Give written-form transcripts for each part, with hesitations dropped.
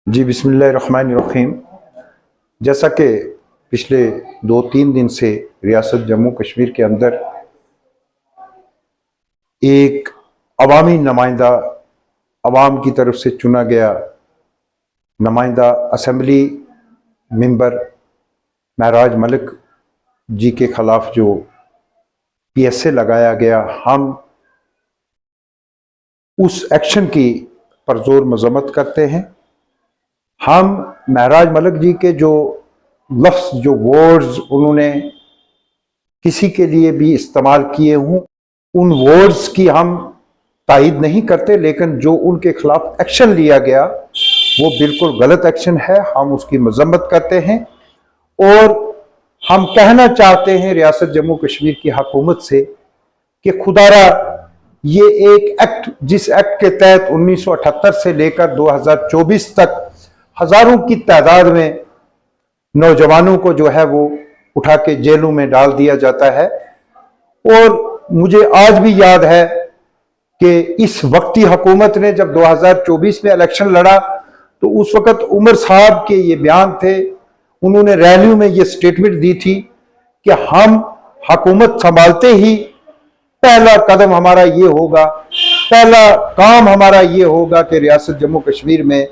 जी बिस्मिल्लाहिर्रहमानिर्रहीम। जैसा कि पिछले 2-3 दिन से रियासत जम्मू कश्मीर के अंदर एक अवामी नुमाइंदा अवाम की तरफ से चुना गया नुमाइंदा असम्बली मेंबर महराज मलिक जी के खिलाफ जो PSA लगाया गया, हम उस एक्शन की पुरजोर मजम्मत करते हैं। हम महराज मलिक जी के जो लफ्ज़, जो वर्ड्स उन्होंने किसी के लिए भी इस्तेमाल किए हों, उन वर्ड्स की हम तायद नहीं करते, लेकिन जो उनके खिलाफ एक्शन लिया गया वो बिल्कुल गलत एक्शन है। हम उसकी मजम्मत करते हैं और हम कहना चाहते हैं रियासत जम्मू कश्मीर की हुकूमत से कि खुदारा ये एक एक्ट, जिस एक्ट के तहत 1978 से लेकर 2024 तक हजारों की तादाद में नौजवानों को जो है वो उठा के जेलों में डाल दिया जाता है। और मुझे आज भी याद है कि इस वक्ती हुकूमत ने जब 2024 में इलेक्शन लड़ा तो उस वक्त उमर साहब के ये बयान थे, उन्होंने रैलियों में ये स्टेटमेंट दी थी कि हम हुकूमत संभालते ही पहला कदम हमारा ये होगा, पहला काम हमारा ये होगा कि रियासत जम्मू कश्मीर में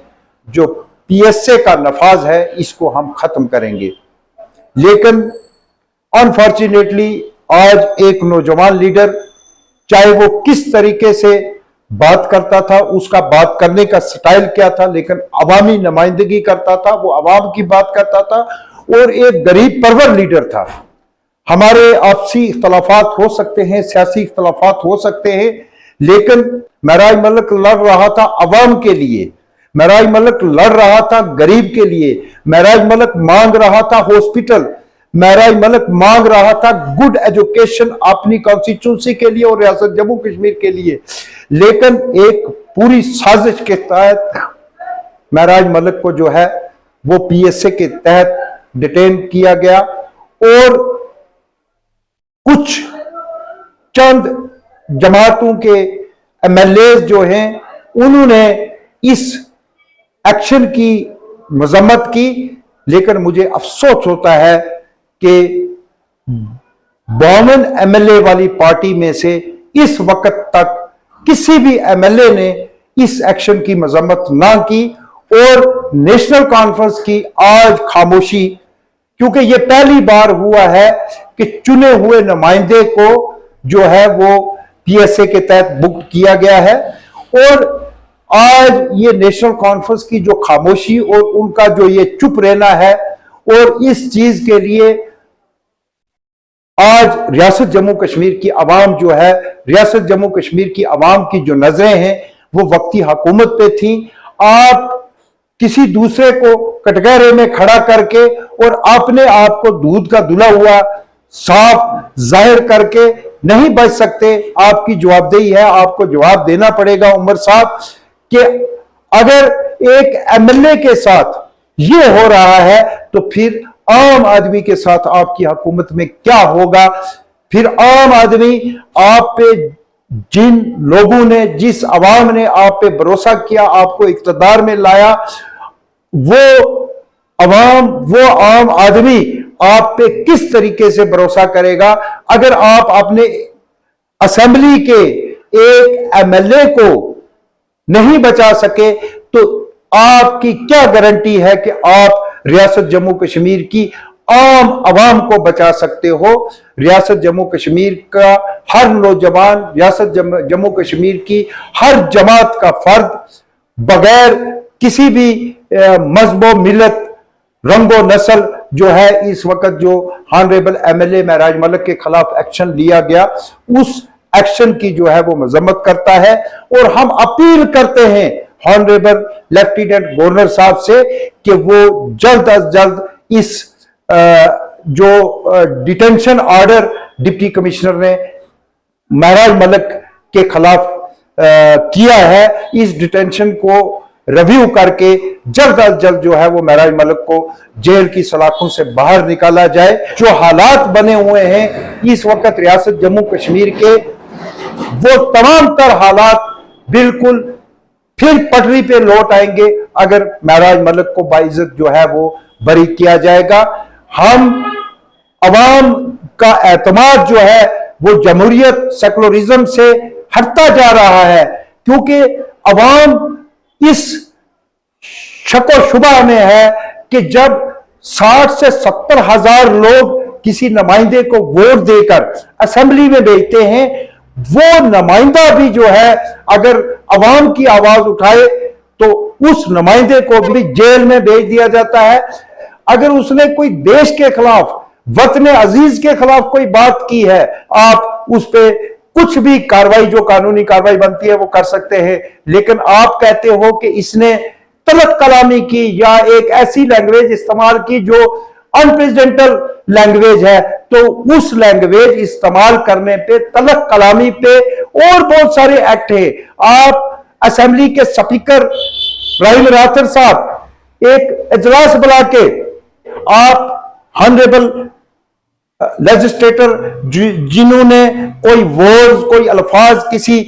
जो PSA का नफाज है इसको हम खत्म करेंगे। लेकिन अनफॉर्चुनेटली आज एक नौजवान लीडर, चाहे वो किस तरीके से बात करता था, उसका बात करने का स्टाइल क्या था, लेकिन अवामी नुमाइंदगी करता था, वो अवाम की बात करता था और एक गरीब परवर लीडर था। हमारे आपसी इख्तलाफात हो सकते हैं, सियासी इख्तलाफात हो सकते हैं, लेकिन महराज मलिक लड़ रहा था अवाम के लिए, महराज मलिक लड़ रहा था गरीब के लिए, महराज मलिक मांग रहा था हॉस्पिटल, महराज मलिक मांग रहा था गुड एजुकेशन अपनी कॉन्स्टिट्यूंसी के लिए और रियासत जम्मू कश्मीर के लिए। लेकिन एक पूरी साजिश के तहत महराज मलिक को जो है वो PSA के तहत डिटेन किया गया और कुछ चंद जमातों के MLAs जो हैं उन्होंने इस एक्शन की मजम्मत की। लेकिन मुझे अफसोस होता है कि 52 MLA वाली पार्टी में से इस वक्त तक किसी भी MLA ने इस एक्शन की मजम्मत ना की और नेशनल कॉन्फ्रेंस की आज खामोशी, क्योंकि यह पहली बार हुआ है कि चुने हुए नुमाइंदे को जो है वो PSA के तहत बुक किया गया है। और आज ये नेशनल कॉन्फ्रेंस की जो खामोशी और उनका जो ये चुप रहना है, और इस चीज के लिए आज रियासत जम्मू कश्मीर की आवाम जो है, रियासत जम्मू कश्मीर की आवाम की जो नजरें हैं वो वक्ती हुकूमत पे थी। आप किसी दूसरे को कटघरे में खड़ा करके और अपने आप को दूध का धुला हुआ साफ जाहिर करके नहीं बच सकते। आपकी जवाबदेही है, आपको जवाब देना पड़ेगा उमर साहब कि अगर एक MLA के साथ ये हो रहा है तो फिर आम आदमी के साथ आपकी हुकूमत में क्या होगा। फिर आम आदमी आप पे, जिन लोगों ने, जिस अवाम ने आप पे भरोसा किया, आपको इख्तिदार में लाया, वो अवाम, वो आम आदमी आप पे किस तरीके से भरोसा करेगा अगर आप अपने असेंबली के एक MLA को नहीं बचा सके। तो आपकी क्या गारंटी है कि आप रियासत जम्मू कश्मीर की आम आवाम को बचा सकते हो। रियासत जम्मू कश्मीर का हर नौजवान, रियासत जम्मू कश्मीर की हर जमात का फर्द बगैर किसी भी मजहब, मिलत, रंगो नस्ल जो है, इस वक्त जो ऑनरेबल MLA महराज मलिक के खिलाफ एक्शन लिया गया उस एक्शन की जो है वो मजम्मत करता है। और हम अपील करते हैं ऑनरेबल लेफ्टिनेंट गवर्नर साहब से कि वो जल्द अज जल्द इस जो डिटेंशन ऑर्डर डिप्टी कमिश्नर ने महराज मलिक के खिलाफ किया है, इस डिटेंशन को रिव्यू करके जल्द अज जल्द जो है वो महराज मलिक को जेल की सलाखों से बाहर निकाला जाए। जो हालात बने हुए हैं इस वक्त रियासत जम्मू कश्मीर के, वो तमाम तर हालात बिल्कुल फिर पटरी पे लौट आएंगे अगर महराज मलिक को बाइज्जत जो है वो बरी किया जाएगा। हम अवाम का एतमाद जो है वो जमहूरियत सेकुलरिज्म से हटता जा रहा है, क्योंकि अवाम इस शक व शुबा में है कि जब 60 से 70 हजार लोग किसी नुमाइंदे को वोट देकर असेंबली में भेजते हैं, वो नुमाइंदा भी जो है अगर अवाम की आवाज उठाए तो उस नुमाइंदे को भी जेल में भेज दिया जाता है। अगर उसने कोई देश के खिलाफ, वतन अजीज के खिलाफ कोई बात की है, आप उस पर कुछ भी कार्रवाई, जो कानूनी कार्रवाई बनती है वो कर सकते हैं, लेकिन आप कहते हो कि इसने तलक कलामी की या एक ऐसी लैंग्वेज इस्तेमाल की जो अनप्रेसिडेंटल लैंग्वेज है, तो उस लैंग्वेज इस्तेमाल करने पे, तलक कलामी पे और बहुत सारे एक्ट है। आप असेंबली के स्पीकर राहिम राठौर साहब एक इजलास बुला के आप हॉनरेबल लेजिस्लेटर जिन्होंने कोई वर्ड्स, कोई अल्फाज किसी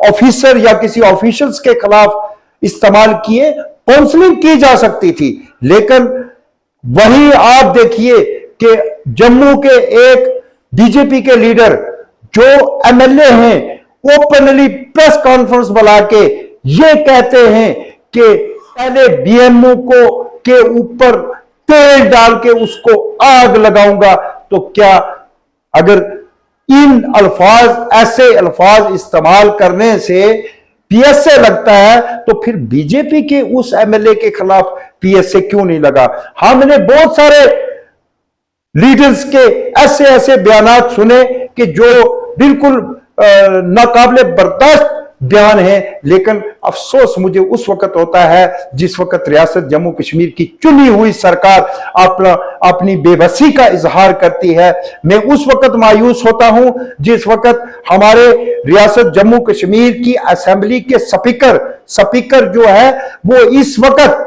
ऑफिसर या किसी ऑफिशियल्स के खिलाफ इस्तेमाल किए, काउंसलिंग की जा सकती थी। लेकिन वहीं आप देखिए कि जम्मू के एक बीजेपी के लीडर जो एमएलए हैं, ओपनली प्रेस कॉन्फ्रेंस बुला के ये कहते हैं कि पहले बीएमओ को के ऊपर तेल डाल के उसको आग लगाऊंगा। तो क्या अगर इन अल्फाज, ऐसे अल्फाज इस्तेमाल करने से पीएसए लगता है, तो फिर बीजेपी के उस एमएलए के खिलाफ पीएसए क्यों नहीं लगा? हमने बहुत सारे लीडर्स के ऐसे ऐसे बयानात सुने कि जो बिल्कुल नाकाबिले बर्दाश्त बयान है, लेकिन अफसोस मुझे उस वक्त होता है जिस वक्त रियासत जम्मू कश्मीर की चुनी हुई सरकार अपनी बेबसी का इजहार करती है। मैं उस वक्त मायूस होता हूं जिस वक्त हमारे रियासत जम्मू कश्मीर की असेंबली के स्पीकर जो है वो इस वक्त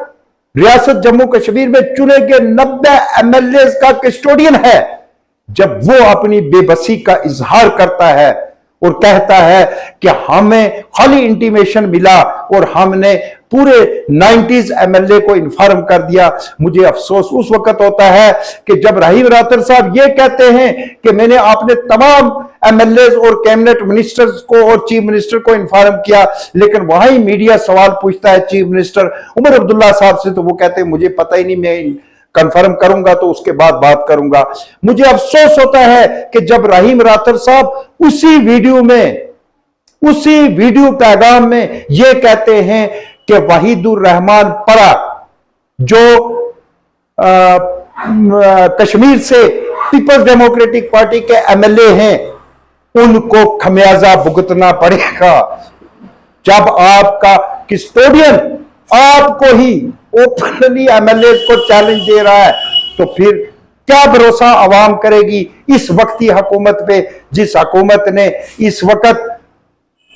रियासत जम्मू कश्मीर में चुने गए 90 एमएलए का कस्टोडियन है, जब वो अपनी बेबसी का इजहार करता है और कहता है कि हमें खाली इंटीमेशन मिला और हमने पूरे 90s एमएलए को इन्फॉर्म कर दिया। मुझे अफसोस उस वक्त होता है कि जब राहिम राठौर साहब ये कहते हैं कि मैंने आपने तमाम एमएलए और कैबिनेट मिनिस्टर्स को और चीफ मिनिस्टर को इन्फॉर्म किया, लेकिन वहीं मीडिया सवाल पूछता है चीफ मिनिस्टर उमर अब्दुल्ला साहब से, तो वो कहते हैं मुझे पता ही नहीं, मैं कंफर्म करूंगा तो उसके बाद बात करूंगा। मुझे अफसोस होता है कि जब राहिम राठौर साहब उसी वीडियो पैगाम में ये कहते हैं कि वहीदुर रहमान परा जो कश्मीर से पीपल्स डेमोक्रेटिक पार्टी के एमएलए हैं, उनको खमियाजा भुगतना पड़ेगा। जब आपका कस्टोडियन आपको ही ओपनली एमएलए को चैलेंज दे रहा है, तो फिर क्या भरोसा आवाम करेगी इस वक्ती हुकूमत पे, जिस हुकूमत ने इस वक्त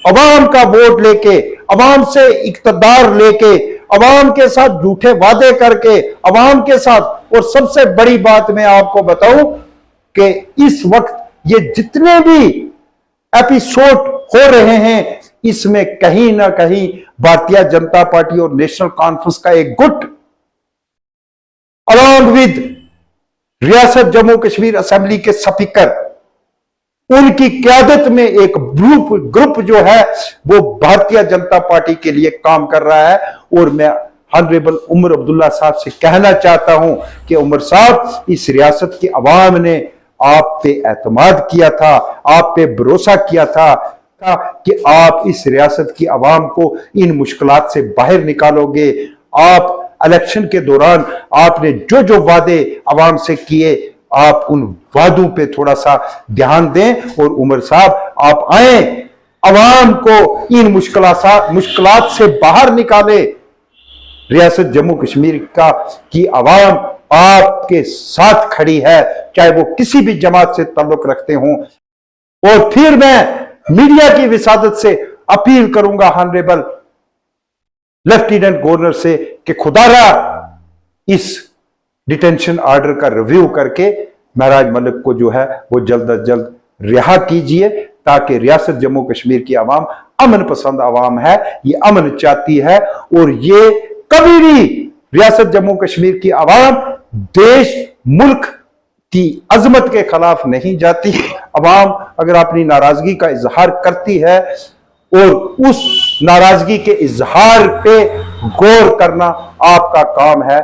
अवाम का वोट लेके, अवाम से इक्तदार लेके, अवाम के साथ झूठे वादे करके, अवाम के साथ। और सबसे बड़ी बात मैं आपको बताऊं कि इस वक्त ये जितने भी एपिसोड हो रहे हैं, इसमें कहीं ना कहीं भारतीय जनता पार्टी और नेशनल कॉन्फ्रेंस का एक गुट अलॉन्ग विद रियासत जम्मू कश्मीर असेंबली के स्पीकर, उनकी क्यादत में एक ग्रुप जो है वो भारतीय जनता पार्टी के लिए काम कर रहा है। और मैं ऑनरेबल उमर अब्दुल्ला साहब से कहना चाहता हूं कि उमर साहब, इस रियासत की आवाम ने आप पे एतमाद किया था, आप पे भरोसा किया था कि आप इस रियासत की आवाम को इन मुश्किलात से बाहर निकालोगे। आप इलेक्शन के दौरान आपने जो जो वादे आवाम से किए, आप उन वादों पे थोड़ा सा ध्यान दें और उमर साहब आप आए, आवाम को इन मुश्किलात से बाहर निकाले। रियासत जम्मू कश्मीर की आवाम आपके साथ खड़ी है, चाहे वो किसी भी जमात से ताल्लुक रखते हों। और फिर मैं मीडिया की विसादत से अपील करूंगा ऑनरेबल लेफ्टिनेंट गवर्नर से कि खुदारा इस डिटेंशन ऑर्डर का रिव्यू करके महराज मलिक को जो है वो जल्द अज जल्द रिहा कीजिए, ताकि रियासत जम्मू कश्मीर की आवाम अमन पसंद आवाम है, ये अमन चाहती है और ये कभी भी रियासत जम्मू कश्मीर की आवाम देश मुल्क की अजमत के खिलाफ नहीं जाती। अवाम अगर अपनी नाराजगी का इजहार करती है और उस नाराजगी के इजहार पे गौर करना आपका काम है,